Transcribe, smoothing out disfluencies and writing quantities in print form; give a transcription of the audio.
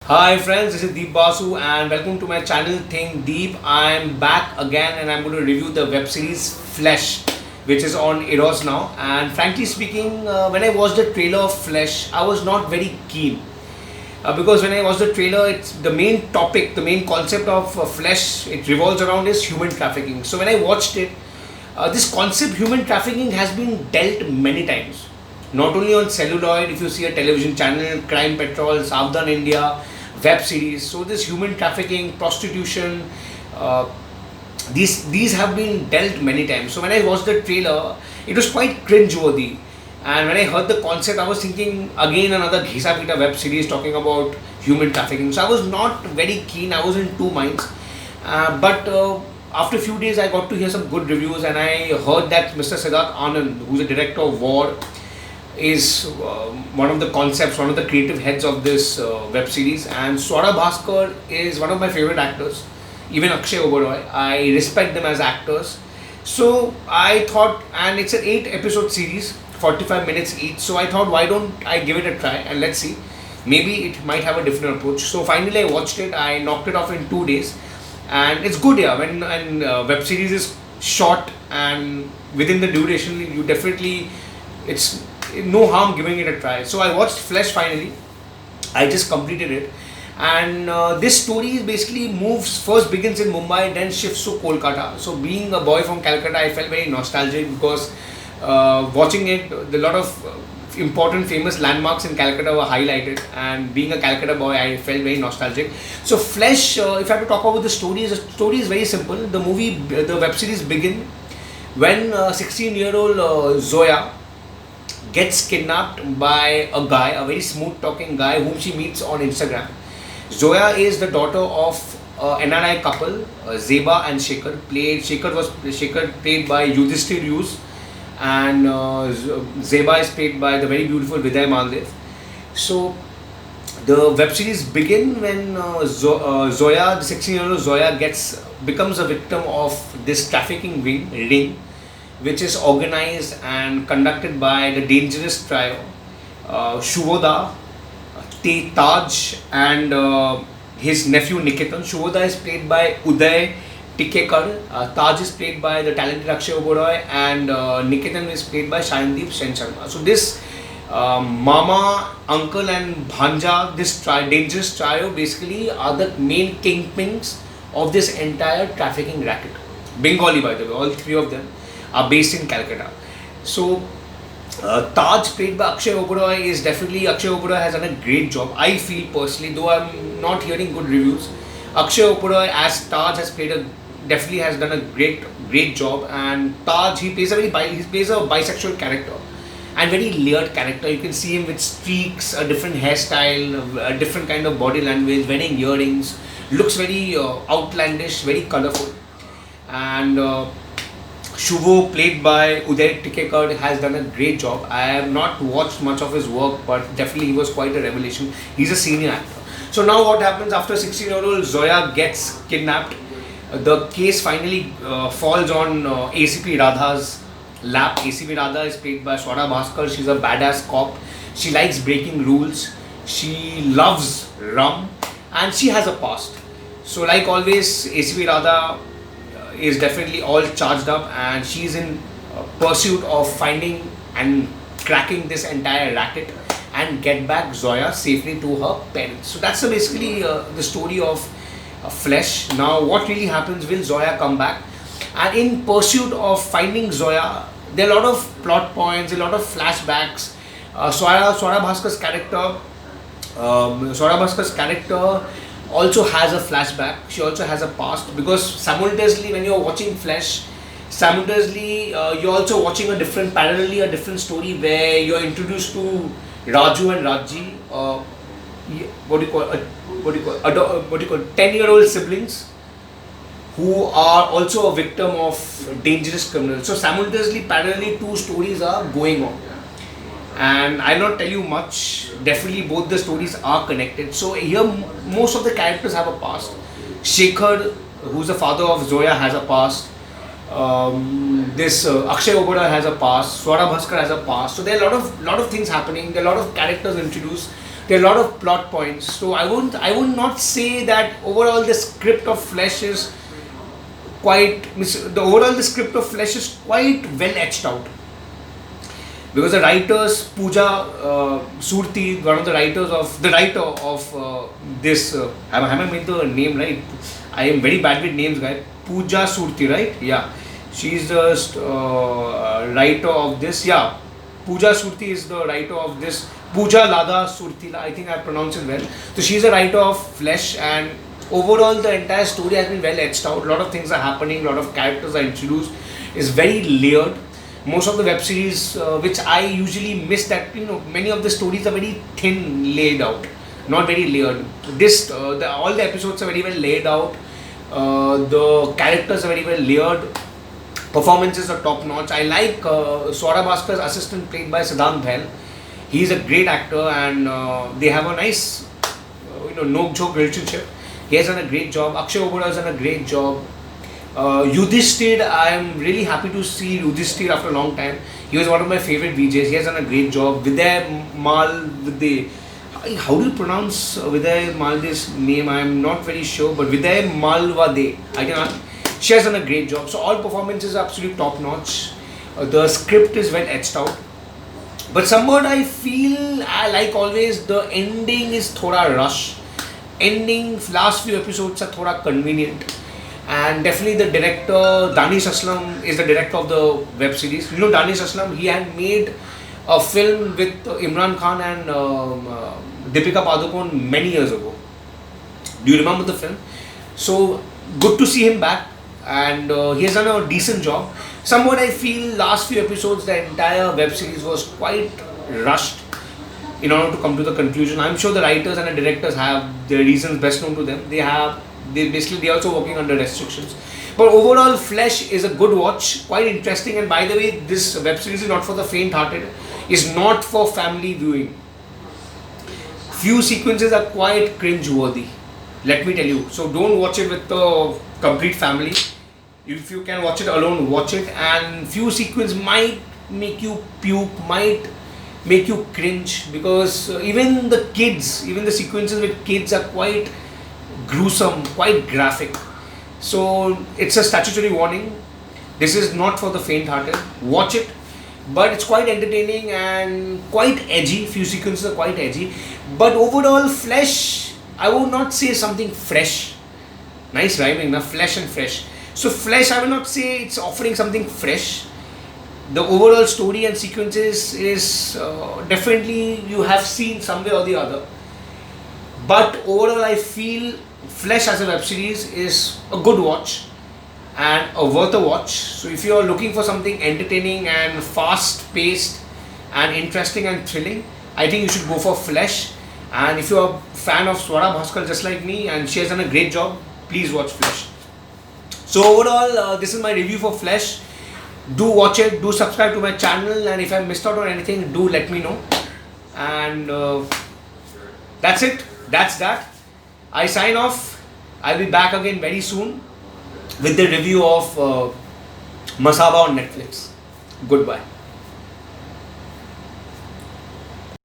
Hi friends, this is Deep Basu and welcome to my channel Think Deep. I'm back again and I'm going to review the web series Flesh, which is on Eros now. And frankly speaking, when I watched the trailer of Flesh, I was not very keen. Because when I watched the trailer, it's the main topic, the main concept of Flesh, it revolves around is human trafficking. So when I watched it, this concept human trafficking has been dealt many times. Not only on celluloid, if you see a television channel, Crime Patrol, Savdhan India, web series. So this human trafficking, prostitution, uh, these have been dealt many times. So when I watched the trailer, it was quite cringe-worthy. And when I heard the concept, I was thinking again another Ghisa Pita web series talking about human trafficking. So I was not very keen. I was in two minds. But after a few days, I got to hear some good reviews, and I heard that Mr. Siddharth Anand, who's the director of War, is one of the concepts, one of the creative heads of this web series. And Swara Bhaskar is one of my favorite actors, even Akshay Oberoi. I respect them as actors. So I thought, and it's an 8 episode series, 45 minutes each. So I thought, why don't I give it a try and let's see. Maybe it might have a different approach. So finally, I watched it. I knocked it off in 2 days, and it's good. Yeah, when and web series is short and within the duration, you definitely it's no harm giving it a try. So I watched Flesh finally. I just completed it, and this story is basically moves first begins in Mumbai, then shifts to Kolkata. So being a boy from Calcutta, I felt very nostalgic because watching it, a lot of important famous landmarks in Calcutta were highlighted, and being a Calcutta boy, I felt very nostalgic. So Flesh, if I have to talk about the story is very simple. The web series begin when 16-year-old Zoya gets kidnapped by a guy, a very smooth talking guy whom she meets on Instagram. Zoya is the daughter of NRI couple, Zeba and Shekhar played by Yudhishthir Yus, and Zeba is played by the very beautiful Viday Maldev. So the web series begin when Zoya, the 16-year-old Zoya, becomes a victim of this trafficking ring, which is organized and conducted by the dangerous trio Shubhoda, Taj, and his nephew Niketan. Shubhoda is played by Uday Tikekar, Taj is played by the talented Akshay Oberoi, and Niketan is played by Shayandeep Sen Sharma. So this Mama, Uncle, and Bhanja, this dangerous trio basically are the main kingpins of this entire trafficking racket. Bengali, by the way, all three of them are based in Calcutta. So Taj, played by Akshay Oberoi, is definitely Akshay Oberoi has done a great job. I feel personally, though I'm not hearing good reviews, Akshay Oberoi as Taj definitely has done a great job. And Taj, he plays a bisexual character and very layered character. You can see him with streaks, a different hairstyle, a different kind of body language, wearing earrings, looks very outlandish, very colorful. And Shubho, played by Uday Tikekar, has done a great job. I have not watched much of his work, but definitely he was quite a revelation. He's a senior actor. So now what happens after 16-year-old Zoya gets kidnapped? The case finally falls on ACP Radha's lap. ACP Radha is played by Swara Bhaskar. She's a badass cop. She likes breaking rules. She loves rum, and she has a past. So like always, ACP Radha is definitely all charged up, and she's in pursuit of finding and cracking this entire racket and get back Zoya safely to her parents. So that's basically the story of Flesh. Now what really happens, will Zoya come back? And in pursuit of finding Zoya, there are a lot of plot points, a lot of flashbacks. Swara Bhaskar's character also has a flashback. She also has a past, because simultaneously when you're watching Flesh, you're also watching parallelly a different story where you're introduced to Raju and Raji. What do you call 10-year-old siblings who are also a victim of dangerous criminals. So simultaneously, parallelly, two stories are going on. And I'll not tell you much. Definitely both the stories are connected. So here most of the characters have a past. Shekhar, who's the father of Zoya, has a past. This Akshay Oberoi has a past. Swara Bhaskar has a past. So there are a lot of things happening. There are a lot of characters introduced. there are a lot of plot points. So I would not say that overall the script of Flesh is the script of Flesh is quite well etched out, because the writers Pooja Surti, one of the writers of the writer of this have I made the name right? I am very bad with names, guys. Pooja Surti, right? Yeah, she's the writer of this. Yeah, Pooja Surti is the writer of this. Pooja Lada Surti, I think I pronounced it well. So she's a writer of Flesh, and overall the entire story has been well etched out. A lot of things are happening, a lot of characters are introduced. It's very layered. Most of the web series, which I usually miss, that many of the stories are very thin laid out, not very layered. This all the episodes are very well laid out. The characters are very well layered. Performances are top notch. I like Swara Bhaskar's assistant, played by Siddhant Bhail. He's a great actor, and they have a nice no joke relationship. He has done a great job. Akshay Oberoi has done a great job. Yudhishthir, I am really happy to see Yudhishthir after a long time. He was one of my favorite VJs. He has done a great job. Vidya Malvade, how do you pronounce Vidya Malvade's name? I am not very sure, but Vidya Malvade, I cannot. She has done a great job. So all performances are absolutely top notch. The script is well etched out. But somewhat I feel, like always, the ending is thoda rush. Ending, last few episodes are thoda convenient. And definitely the director, Danish Aslam, is the director of the web series. Danish Aslam, he had made a film with Imran Khan and Deepika Padukone many years ago. Do you remember the film? So, good to see him back. And he has done a decent job. Somewhat I feel last few episodes, the entire web series was quite rushed in order to come to the conclusion. I'm sure the writers and the directors have their reasons best known to them. They are also working under restrictions. But overall, Flesh is a good watch, quite interesting. And by the way, this web series is not for the faint-hearted. It's not for family viewing. Few sequences are quite cringe-worthy, let me tell you. So don't watch it with the complete family. If you can watch it alone, watch it. And few sequences might make you puke, might make you cringe, because even the sequences with kids are quite gruesome, quite graphic. So it's a statutory warning. This is not for the faint-hearted. Watch it, but it's quite entertaining and quite edgy. Few sequences are quite edgy, but overall, Flesh, I would not say something fresh. Nice rhyming, na? Flesh and fresh. So Flesh, I will not say it's offering something fresh. The overall story and sequences is definitely you have seen some way or the other. But overall, I feel Flesh as a web series is a good watch and worth a watch. So if you are looking for something entertaining and fast-paced and interesting and thrilling, I think you should go for Flesh. And if you are a fan of Swara Bhaskar just like me, and she has done a great job, please watch Flesh. So overall, this is my review for Flesh. Do watch it, do subscribe to my channel, and if I missed out on anything, do let me know. And that's it. That's that. I sign off. I'll be back again very soon with the review of Masaba on Netflix. Goodbye.